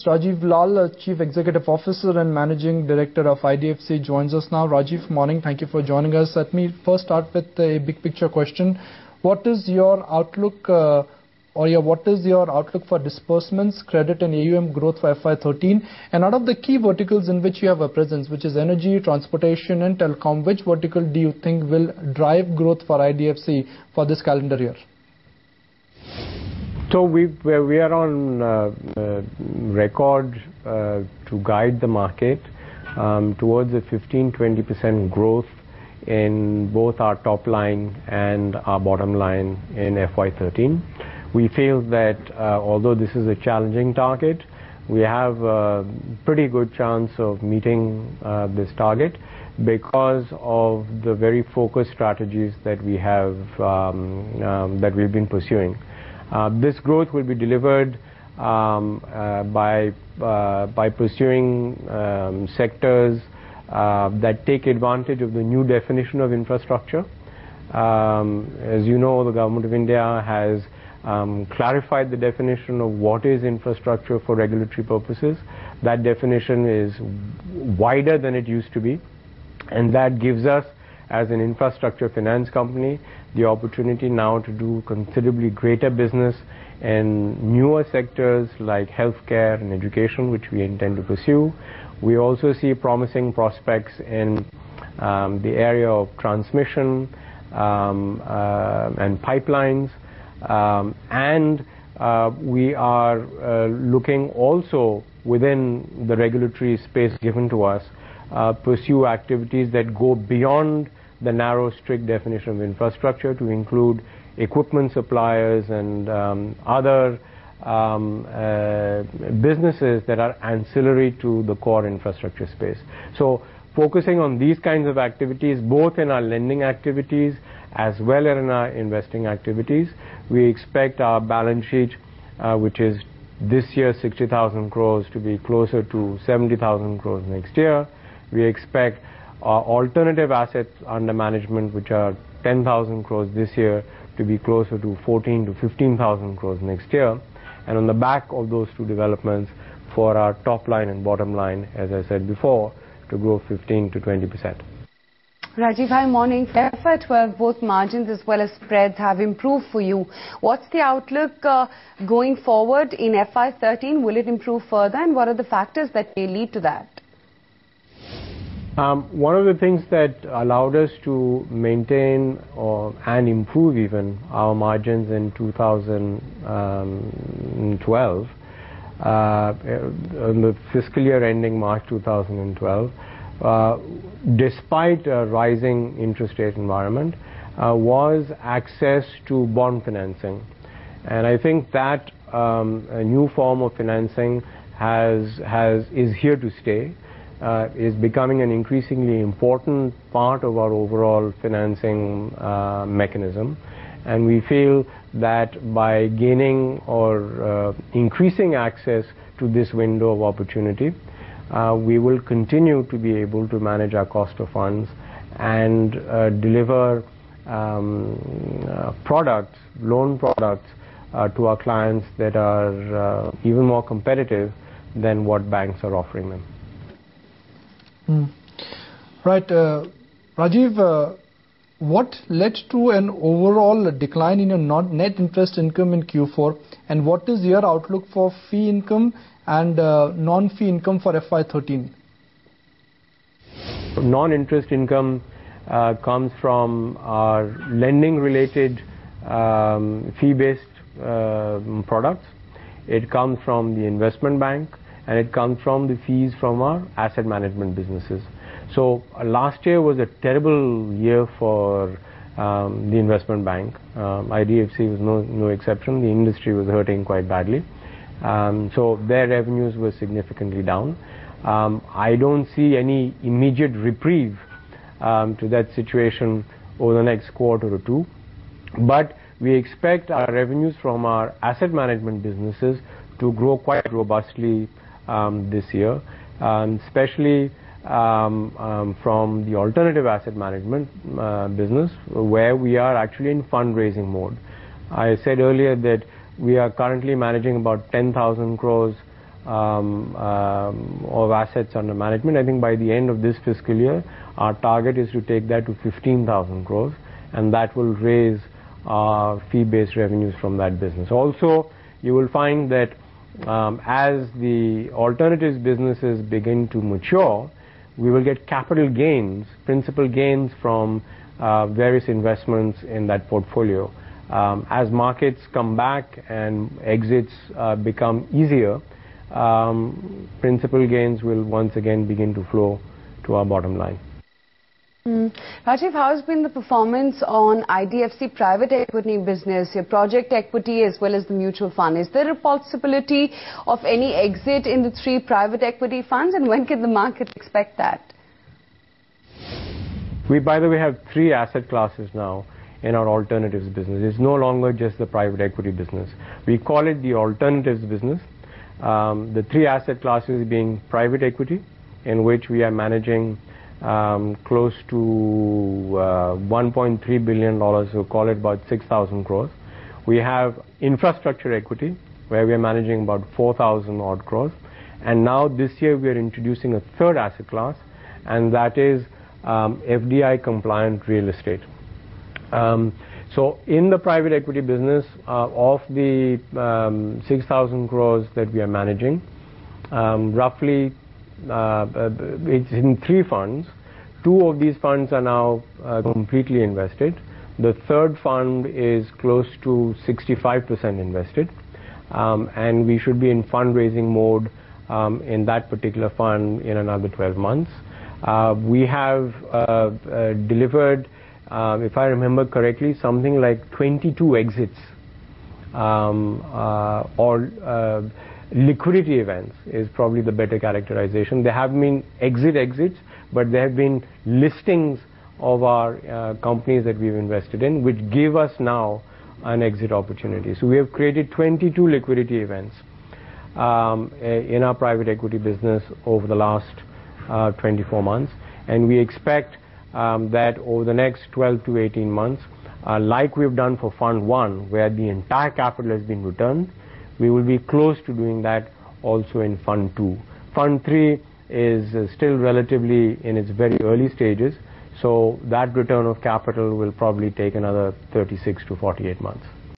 Rajiv Lal, Chief Executive Officer and Managing Director of IDFC, joins us now. Rajiv, morning. Thank you for joining us. Let me first start with a big picture question. What is your outlook what is your outlook for disbursements, credit and AUM growth for FY13? And out of the key verticals in which you have a presence, which is energy, transportation and telecom, which vertical do you think will drive growth for IDFC for this calendar year? So we are on record to guide the market towards a 15-20% growth in both our top line and our bottom line in FY13. We feel that although this is a challenging target, we have a pretty good chance of meeting this target because of the very focused strategies that we have that we've been pursuing. This growth will be delivered by pursuing sectors that take advantage of the new definition of infrastructure. As you know, the Government of India has clarified the definition of what is infrastructure for regulatory purposes. That definition is wider than it used to be, and that gives us, as an infrastructure finance company, the opportunity now to do considerably greater business in newer sectors like healthcare and education, which we intend to pursue. We also see promising prospects in the area of transmission and pipelines, and we are looking also within the regulatory space given to us, pursue activities that go beyond the narrow, strict definition of infrastructure to include equipment suppliers and other businesses that are ancillary to the core infrastructure space. So focusing on these kinds of activities, both in our lending activities as well as in our investing activities, we expect our balance sheet, which is this year 60,000 crores, to be closer to 70,000 crores next year. We expect our alternative assets under management, which are 10,000 crores this year, to be closer to 14 to 15,000 crores next year. And on the back of those two developments, for our top line and bottom line, as I said before, to grow 15 to 20%. Rajiv, hi, morning. FY12, both margins as well as spreads have improved for you. What's the outlook going forward in FY13? Will it improve further, and what are the factors that may lead to that? One of the things that allowed us to maintain and improve even our margins in 2012, in the fiscal year ending March 2012, despite a rising interest rate environment, was access to bond financing. And I think that a new form of financing is here to stay. Is becoming an increasingly important part of our overall financing mechanism, and we feel that by gaining or increasing access to this window of opportunity, we will continue to be able to manage our cost of funds and deliver products, loan products to our clients that are even more competitive than what banks are offering them. Right. Rajiv, what led to an overall decline in your net interest income in Q4, and what is your outlook for fee income and non-fee income for FY13? Non-interest income comes from our lending-related fee-based products. It comes from the investment bank, and it comes from the fees from our asset management businesses. So last year was a terrible year for the investment bank. IDFC was no exception. The industry was hurting quite badly. So their revenues were significantly down. I don't see any immediate reprieve to that situation over the next quarter or two, but we expect our revenues from our asset management businesses to grow quite robustly this year, especially from the alternative asset management business, where we are actually in fundraising mode. I said earlier that we are currently managing about 10,000 crores of assets under management. I think by the end of this fiscal year, our target is to take that to 15,000 crores, and that will raise fee-based revenues from that business. Also, you will find that as the alternatives businesses begin to mature, we will get capital gains, principal gains from various investments in that portfolio. As markets come back and exits become easier, principal gains will once again begin to flow to our bottom line. Rajiv, how has been the performance on IDFC private equity business, your project equity as well as the mutual fund? Is there a possibility of any exit in the 3 private equity funds, and when can the market expect that? We, by the way, have 3 asset classes now in our alternatives business. It's no longer just the private equity business. We call it the alternatives business. The 3 asset classes being private equity, in which we are managing close to $1.3 billion, so call it about 6,000 crores. We have infrastructure equity, where we are managing about 4,000 odd crores. And now this year we are introducing a 3rd asset class, and that is FDI compliant real estate. So in the private equity business, of the 6,000 crores that we are managing, roughly it's in 3 funds. 2 of these funds are now completely invested. The 3rd fund is close to 65% invested, and we should be in fundraising mode in that particular fund in another 12 months. We have delivered, if I remember correctly, something like 22 exits or liquidity events is probably the better characterization. There have been exits, but there have been listings of our companies that we've invested in, which give us now an exit opportunity. So we have created 22 liquidity events in our private equity business over the last 24 months, and we expect that over the next 12 to 18 months, like we've done for Fund 1, where the entire capital has been returned, we will be close to doing that also in Fund 2. Fund 3 is still relatively in its very early stages, so that return of capital will probably take another 36 to 48 months.